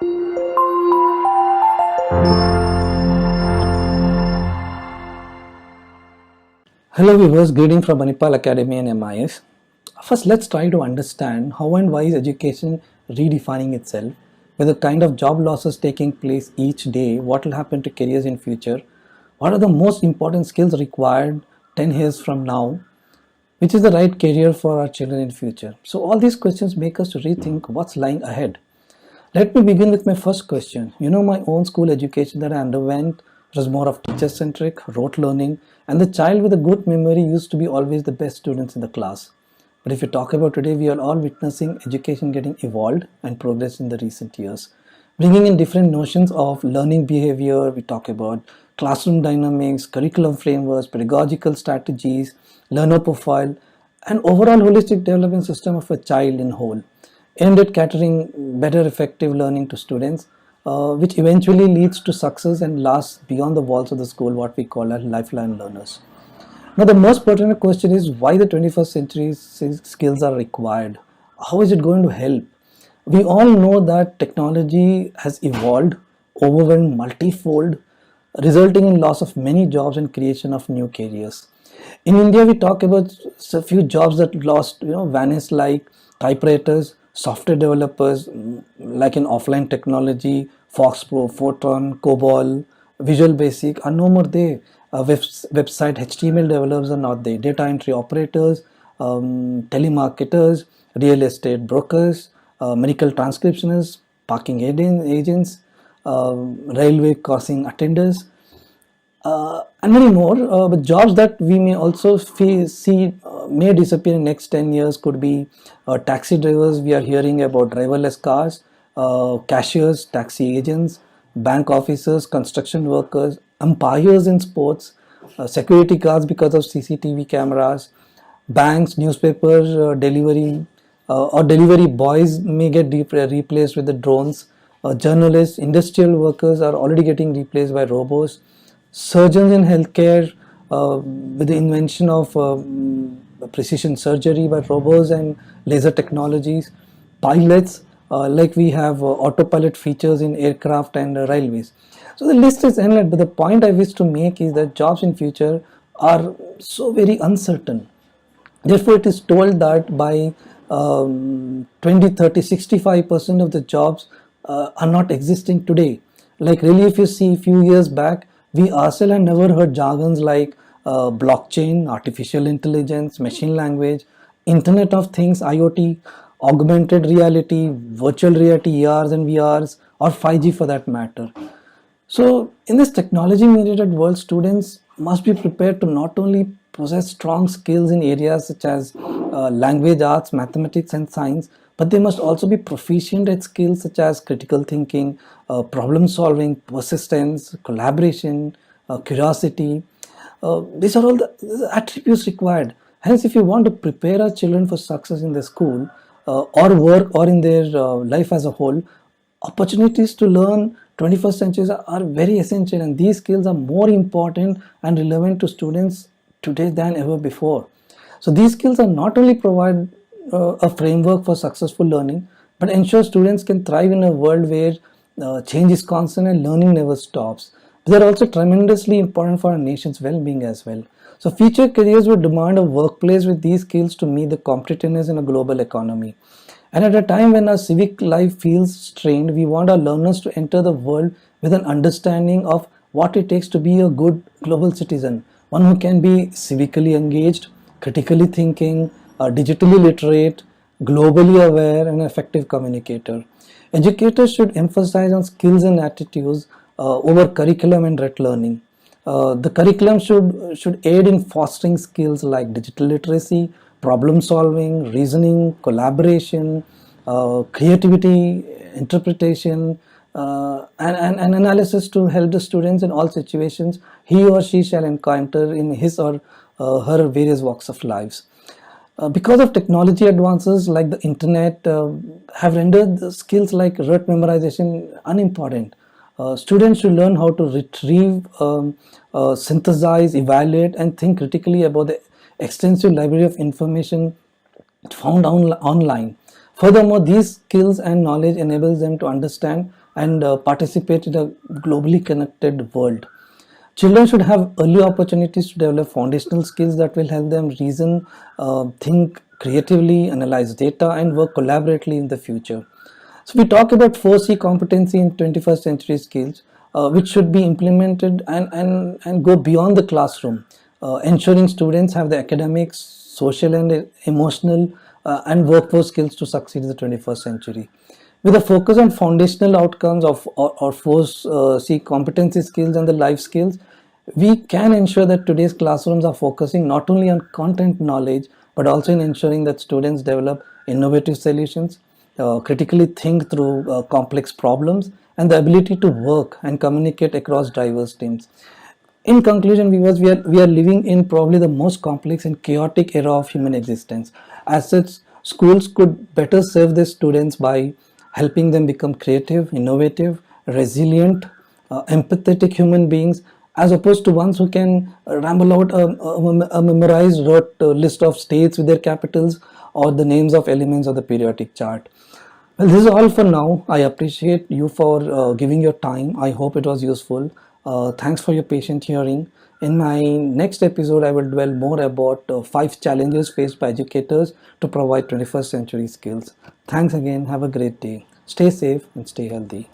Hello viewers, greeting from Manipal Academy and MIS. First, let's try to understand how and why is education redefining itself, with the kind of job losses taking place each day, what will happen to careers in future, what are the most important skills required 10 years from now, which is the right career for our children in future. So all these questions make us to rethink what's lying ahead. Let me begin with my first question. My own school education that I underwent was more of teacher-centric, rote learning, and the child with a good memory used to be always the best students in the class. But if you talk about today, we are all witnessing education getting evolved and progress in the recent years, bringing in different notions of learning behavior. We talk about classroom dynamics, curriculum frameworks, pedagogical strategies, learner profile, and overall holistic development system of a child in whole, aimed at catering better effective learning to students, which eventually leads to success and lasts beyond the walls of the school, what we call as lifelong learners. Now the most pertinent question is why the 21st century skills are required. How is it going to help? We all know that technology has evolved, overwhelmed multifold, resulting in loss of many jobs and creation of new careers. In India, we talk about a few jobs that lost, vanished, like typewriters, software developers, like in offline technology, Fox Pro, Photon, COBOL, Visual Basic are no more there. Website HTML developers are not there. Data entry operators, telemarketers, real estate brokers, medical transcriptionists, parking agents, railway crossing attendants, and many more. But jobs that we may also see may disappear in next 10 years could be taxi drivers. We are hearing about driverless cars, cashiers, taxi agents, bank officers, construction workers, umpires in sports, security guards because of CCTV cameras, banks, newspapers, delivery or delivery boys may get replaced with the drones. Journalists, industrial workers are already getting replaced by robots. Surgeons in healthcare, with the invention of precision surgery by robots and laser technologies. Pilots, like we have autopilot features in aircraft and railways. So the list is endless, but the point I wish to make is that jobs in future are so very uncertain. Therefore, it is told that by 2030, 65% of the jobs are not existing today. Like really, if you see a few years back, we ourselves have never heard jargons like blockchain, artificial intelligence, machine language, Internet of Things, IoT, augmented reality, virtual reality, ARs and VRs, or 5G for that matter. So in this technology mediated world, students must be prepared to not only possess strong skills in areas such as language arts, mathematics and science, but they must also be proficient at skills such as critical thinking, problem solving, persistence, collaboration, curiosity. These are all the attributes required. Hence, if you want to prepare our children for success in the school or work or in their life as a whole, opportunities to learn 21st century are very essential, and these skills are more important and relevant to students today than ever before. So these skills are not only provide a framework for successful learning, but ensure students can thrive in a world where change is constant and learning never stops. They are also tremendously important for our nation's well-being as well. So future careers will demand a workplace with these skills to meet the competitiveness in a global economy. And at a time when our civic life feels strained, we want our learners to enter the world with an understanding of what it takes to be a good global citizen, one who can be civically engaged, critically thinking, digitally literate, globally aware, and an effective communicator. Educators should emphasize on skills and attitudes over curriculum and direct learning. The curriculum should aid in fostering skills like digital literacy, problem solving, reasoning, collaboration, creativity, interpretation, and analysis to help the students in all situations he or she shall encounter in his or her various walks of lives. Because of technology advances like the internet have rendered the skills like rote memorization unimportant. Students should learn how to retrieve, synthesize, evaluate, and think critically about the extensive library of information found online. Furthermore, these skills and knowledge enables them to understand and participate in a globally connected world. Children should have early opportunities to develop foundational skills that will help them reason, think creatively, analyze data, and work collaboratively in the future. So we talk about 4C competency in 21st century skills, which should be implemented and go beyond the classroom, ensuring students have the academics, social and emotional and workforce skills to succeed in the 21st century. With a focus on foundational outcomes of or 4C competency skills and the life skills, we can ensure that today's classrooms are focusing not only on content knowledge but also in ensuring that students develop innovative solutions, critically think through complex problems, and the ability to work and communicate across diverse teams. In conclusion, viewers, we are living in probably the most complex and chaotic era of human existence. As such, schools could better serve their students by helping them become creative, innovative, resilient, empathetic human beings, as opposed to ones who can ramble out a memorized rote list of states with their capitals or the names of elements of the periodic chart. Well, this is all for now. I appreciate you for giving your time. I hope it was useful. Thanks for your patient hearing. In my next episode, I will dwell more about 5 challenges faced by educators to provide 21st century skills. Thanks again. Have a great day. Stay safe and stay healthy.